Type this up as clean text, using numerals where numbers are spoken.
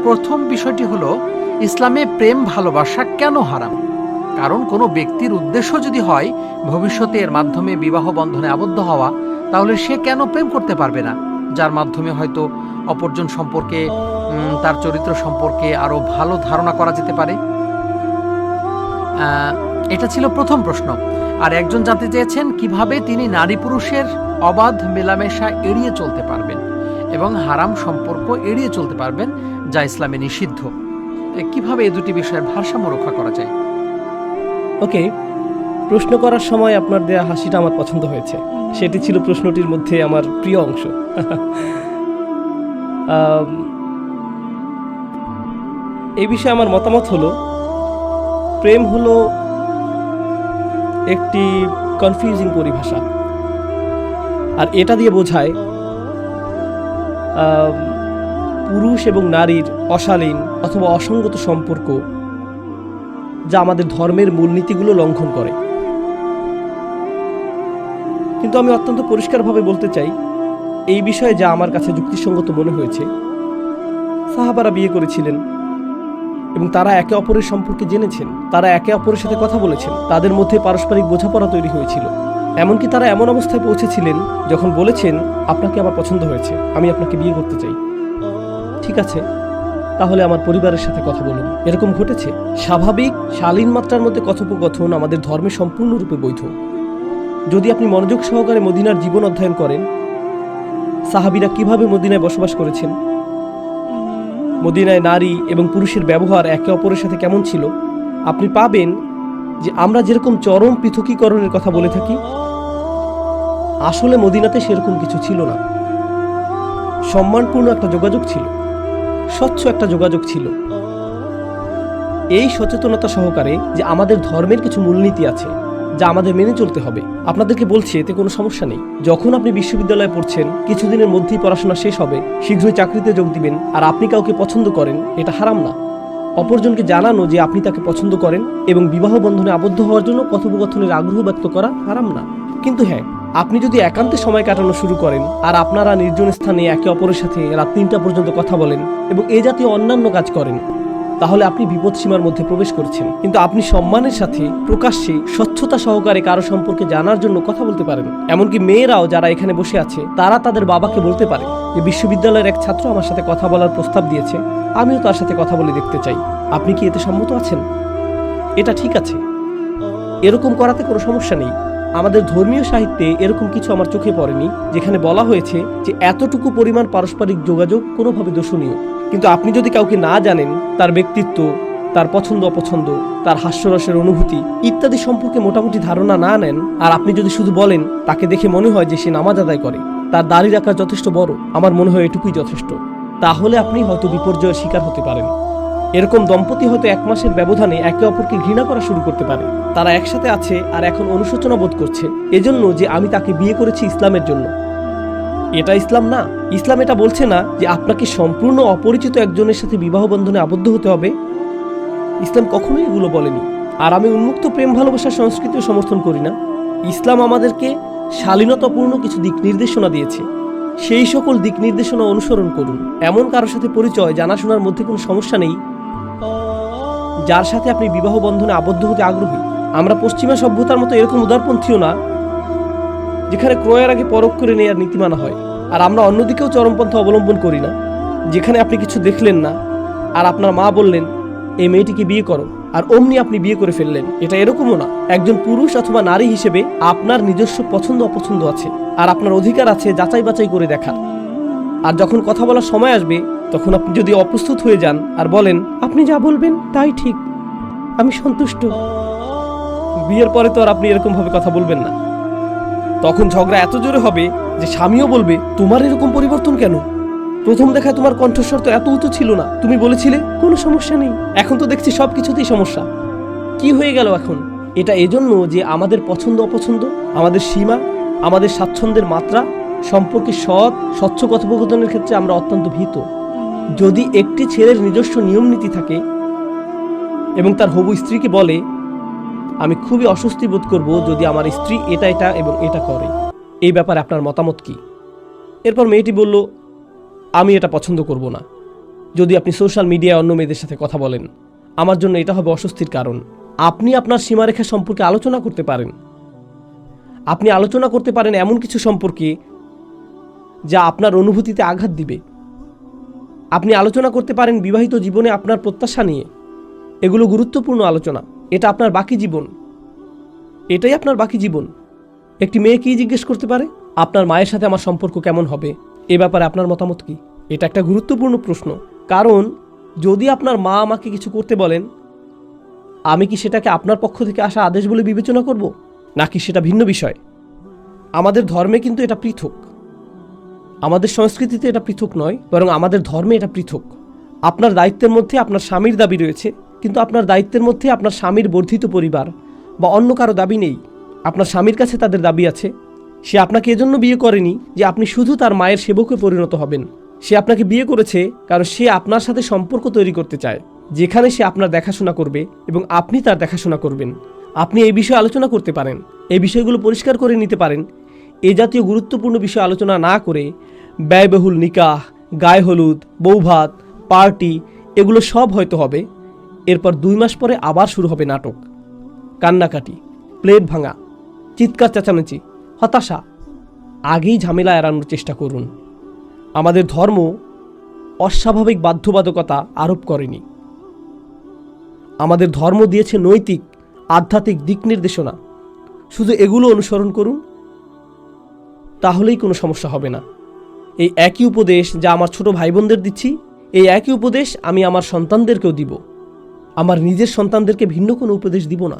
প্রথম বিষয়টি হলো, ইসলামে প্রেম ভালোবাসা কেন হারাম? কারণ কোনো ব্যক্তির উদ্দেশ্য যদি হয় ভবিষ্যতে এর মাধ্যমে বিবাহ বন্ধনে আবদ্ধ হওয়া, তাহলে সে কেন প্রেম করতে পারবে না, যার মাধ্যমে হয়তো অপরজন সম্পর্কে, তার চরিত্র সম্পর্কে আরও ভালো ধারণা করা যেতে পারে। এটা ছিল প্রথম প্রশ্ন। আর একজন জানতে চেয়েছেন কিভাবে তিনি নারী পুরুষের অবাধ মেলামেশা এড়িয়ে চলতে পারবেন এবং হারাম সম্পর্ক এড়িয়ে চলতে পারবেন যা ইসলামে নিষিদ্ধ। কিভাবে এই দুটি বিষয়ের ভারসাম্য রক্ষা করা যায়? ওকে, প্রশ্ন করার সময় আপনার দেয়া হাসিটা আমার পছন্দ হয়েছে। সেটি ছিল প্রশ্নটির মধ্যে আমার প্রিয় অংশ। এই বিষয়ে আমার মতামত হলো, প্রেম হলো একটি কনফিউজিং পরিভাষা। আর এটা দিয়ে বোঝায় পুরুষ এবং নারীর অশালীন অথবা অসঙ্গত সম্পর্ক, যা আমাদের ধর্মের মূলনীতিগুলো লঙ্ঘন করে। কিন্তু আমি অত্যন্ত পরিষ্কারভাবে বলতে চাই, এই বিষয়ে যা আমার কাছে যুক্তিসঙ্গত মনে হয়েছে, সাহাবারা বিয়ে করেছিলেন এবং তারা একে অপরের সম্পর্কে জেনেছেন, তারা একে অপরের সাথে কথা বলেছেন, তাদের মধ্যে পারস্পরিক বোঝাপড়া তৈরি হয়েছিল। এমনকি তারা এমন অবস্থায় পৌঁছেছিলেন যখন বলেছেন, আপনাকে আমার পছন্দ হয়েছে, আমি আপনাকে বিয়ে করতে চাই। ঠিক আছে, তাহলে আমার পরিবারের সাথে কথা বলুন। এরকম ঘটেছে। স্বাভাবিক শালীন মাত্রার মধ্যে কথোপকথন আমাদের ধর্মে সম্পূর্ণরূপে বৈধ। যদি আপনি মনোযোগ সহকারে মদিনার জীবন অধ্যয়ন করেন, সাহাবীরা কিভাবে মদিনায় বসবাস করেছেন, মদিনায় নারী এবং পুরুষের ব্যবহার একে অপরের সাথে কেমন ছিল, আপনি পাবেন যে আমরা যেরকম চরম পৃথকীকরণের কথা বলে থাকি, আসলে মদিনাতে সেরকম কিছু ছিল না। সম্মানপূর্ণ একটা যোগাযোগ ছিল, স্বচ্ছ একটা যোগাযোগ ছিল। এই সচেতনতা সহকারে যে আমাদের ধর্মের কিছু মূলনীতি আছে যা আমাদের মেনে চলতে হবে। আপনাদেরকে বলছি, এতে কোনো সমস্যা নেই। যখন আপনি বিশ্ববিদ্যালয়ে পড়ছেন, কিছুদিনের মধ্যেই পড়াশোনা শেষ হবে, শীঘ্রই চাকরিতে যোগ দিবেন, আর আপনি কাউকে পছন্দ করেন, এটা হারাম না। অপরজনকে জানানো যে আপনি তাকে পছন্দ করেন এবং বিবাহ বন্ধনে আবদ্ধ হওয়ার জন্য কথোপকথনের আগ্রহ ব্যক্ত করা হারাম না। কিন্তু হ্যাঁ, আপনি যদি একান্তে সময় কাটানো শুরু করেন আর আপনারা নির্জন স্থানে একে অপরের সাথে রাত 3টা পর্যন্ত কথা বলেন এবং এ জাতীয় অন্যান্য কাজ করেন, তাহলে আপনি বিপদসীমার মধ্যে প্রবেশ করছেন। কিন্তু আপনি সম্মানের সাথে প্রকাশ্যে স্বচ্ছতা সহকারে কারো সম্পর্কে জানার জন্য কথা বলতে পারেন। এমনকি মেয়েরাও যারা এখানে বসে আছে, তারা তাদের বাবাকে বলতে পারে যে বিশ্ববিদ্যালয়ের এক ছাত্র আমার সাথে কথা বলার প্রস্তাব দিয়েছে, আমিও তার সাথে কথা বলে দেখতে চাই, আপনি কি এতে সম্মত আছেন? এটা ঠিক আছে, এরকম করাতে কোনো সমস্যা নেই। আমাদের ধর্মীয় সাহিত্যে এরকম কিছু আমার চোখে পড়েনি যেখানে বলা হয়েছে যে এতটুকু পরিমাণ পারস্পরিক যোগাযোগ কোনোভাবে দোষণীয়। কিন্তু আপনি যদি কাউকে না জানেন, তার ব্যক্তিত্ব, তার পছন্দ অপছন্দ, তার হাস্যরসের অনুভূতি ইত্যাদি সম্পর্কে মোটামুটি ধারণা না নেন, আর আপনি যদি শুধু বলেন তাকে দেখে মনে হয় যে সে নামাজ আদায় করে, তার দাড়ি রাখা যথেষ্ট বড়, আমার মনে হয় এটুকুই যথেষ্ট, তাহলে আপনি হয়তো বিপর্যয়ের শিকার হতে পারেন। এরকম দম্পতি হয়তো 1 মাসের ব্যবধানে একে অপরকে ঘৃণা করা শুরু করতে পারে। তারা একসাথে আছে আর এখন অনুশোচনা বোধ করছে এজন্য যে আমি তাকে বিয়ে করেছি ইসলামের জন্য। এটা ইসলাম না। ইসলাম এটা বলছে না যে আপনাকে সম্পূর্ণ অপরিচিত একজনের সাথে বিবাহ বন্ধনে আবদ্ধ হতে হবে। ইসলাম কখনোই এগুলো বলেনি। আর আমি উন্মুক্ত প্রেম ভালোবাসার সংস্কৃতিও সমর্থন করি না। ইসলাম আমাদেরকে শালীনতাপূর্ণ কিছু দিক নির্দেশনা দিয়েছে, সেই সকল দিক নির্দেশনা অনুসরণ করুন। এমন কারোর সাথে পরিচয়, জানাশোনার মধ্যে কোনো সমস্যা নেই, যার সাথে আপনি বিবাহ বন্ধনে আবদ্ধ হতে আগ্রহী। আমরা পশ্চিমা সভ্যতার মতো এরকম উদারপন্থীও না যেখানে ক্রয়ের আগে পরখ করে নেওয়ার নীতি মানা হয়। আর আমরা অন্যদিকেও চরমপন্থা অবলম্বন করি না, যেখানে আপনি কিছু দেখলেন না আর আপনার মা বললেন এই মেয়েটিকে বিয়ে করো, আর অমনি আপনি বিয়ে করে ফেললেন। এটা এরকমও না। একজন পুরুষ অথবা নারী হিসেবে আপনার নিজস্ব পছন্দ অপছন্দ আছে, আর আপনার অধিকার আছে যাচাই বাছাই করে দেখার। আর যখন কথা বলার সময় আসবে, তখন আপনি যদি অপ্রস্তুত হয়ে যান আর বলেন আপনি যা বলবেন তাই ঠিক, আমি সন্তুষ্ট, বিয়ের পরে তো আর আপনি এরকম ভাবে কথা বলবেন না। তখন ঝগড়া এত জোরে হবে যে স্বামীও বলবে তোমার এরকম পরিবর্তন কেন? প্রথম দেখায় তোমার কণ্ঠস্বর তো এত উঁচু ছিল না, তুমি বলেছিলে কোনো সমস্যা নেই, এখন তো দেখছি সবকিছুতেই সমস্যা। কি হয়ে গেল এখন? এটা এজন্য যে আমাদের পছন্দ অপছন্দ, আমাদের সীমা, আমাদের স্বাচ্ছন্দ্যের মাত্রা সম্পর্কে সৎ স্বচ্ছ কথোপকথনের ক্ষেত্রে আমরা অত্যন্ত ভীত। যদি একটি ছেলের নিজস্ব নিয়ম নীতি থাকে এবং তার হবু স্ত্রীকে বলে আমি খুবই অস্বস্তি বোধ করব যদি আমার স্ত্রী এটা এটা এবং এটা করে, এই ব্যাপারে আপনার মতামত কি? এরপর মেয়েটি বলল আমি এটা পছন্দ করব না। যদি আপনি সোশ্যাল মিডিয়ায় অন্য মেয়েদের সাথে কথা বলেন, আমার জন্য এটা হবে অস্বস্তির কারণ। আপনি আপনার সীমারেখা সম্পর্কে আলোচনা করতে পারেন। আপনি আলোচনা করতে পারেন এমন কিছু সম্পর্কে যা আপনার অনুভূতিতে আঘাত দিবে। আপনি আলোচনা করতে পারেন বিবাহিত জীবনে আপনার প্রত্যাশা নিয়ে। এগুলো গুরুত্বপূর্ণ আলোচনা। এটা আপনার বাকি জীবন। এটাই আপনার বাকি জীবন। একটি মেয়ে কি জিজ্ঞেস করতে পারে? আপনার মায়ের সাথে আমার সম্পর্ক কেমন হবে? এ ব্যাপারে আপনার মতামত কি? এটা একটা গুরুত্বপূর্ণ প্রশ্ন। কারণ যদি আপনার মা আমাকে কিছু করতে বলেন, আমি কি সেটাকে আপনার পক্ষ থেকে আসা আদেশ বলে বিবেচনা করব, নাকি সেটা ভিন্ন বিষয়? আমাদের ধর্মে কিন্তু এটা পৃথক। আমাদের সংস্কৃতিতে এটা পৃথক নয়, বরং আমাদের ধর্মে এটা পৃথক। আপনার দায়িত্বের মধ্যে আপনার স্বামীর দাবি রয়েছে, কিন্তু আপনার দায়িত্বের মধ্যে আপনার স্বামীর বর্ধিত পরিবার বা অন্য কারো দাবি নেই। আপনার স্বামীর কাছে তাদের দাবি আছে। সে আপনাকে এজন্য বিয়ে করেনি যে আপনি শুধু তার মায়ের সেবকে পরিণত হবেন। সে আপনাকে বিয়ে করেছে কারণ সে আপনার সাথে সম্পর্ক তৈরি করতে চায়, যেখানে সে আপনার দেখাশোনা করবে এবং আপনি তার দেখাশোনা করবেন। আপনি এই বিষয়ে আলোচনা করতে পারেন, এই বিষয়গুলো পরিষ্কার করে নিতে পারেন। এ জাতীয় গুরুত্বপূর্ণ বিষয় আলোচনা না করে ব্যয়বহুল নিকাহ, গায়ে হলুদ, বৌভাত, পার্টি এগুলো সব হয়তো হবে। এরপর 2 মাস পরে আবার শুরু হবে নাটক, কান্নাকাটি, প্লেট ভাঙা, চিৎকার চেঁচামেচি, হতাশা। আগেই ঝামেলা এড়ানোর চেষ্টা করুন। আমাদের ধর্ম অস্বাভাবিক বাধ্যবাধকতা আরোপ করেনি। আমাদের ধর্ম দিয়েছে নৈতিক, আধ্যাত্মিক দিক নির্দেশনা। শুধু এগুলো অনুসরণ করুন, তাহলেই কোনো সমস্যা হবে না। এই একই উপদেশ যা আমার ছোট ভাই বোনদের দিচ্ছি, এই একই উপদেশ আমি আমার সন্তানদেরকেও দিব। আমার নিজের সন্তানদেরকে ভিন্ন কোনো উপদেশ দিব না।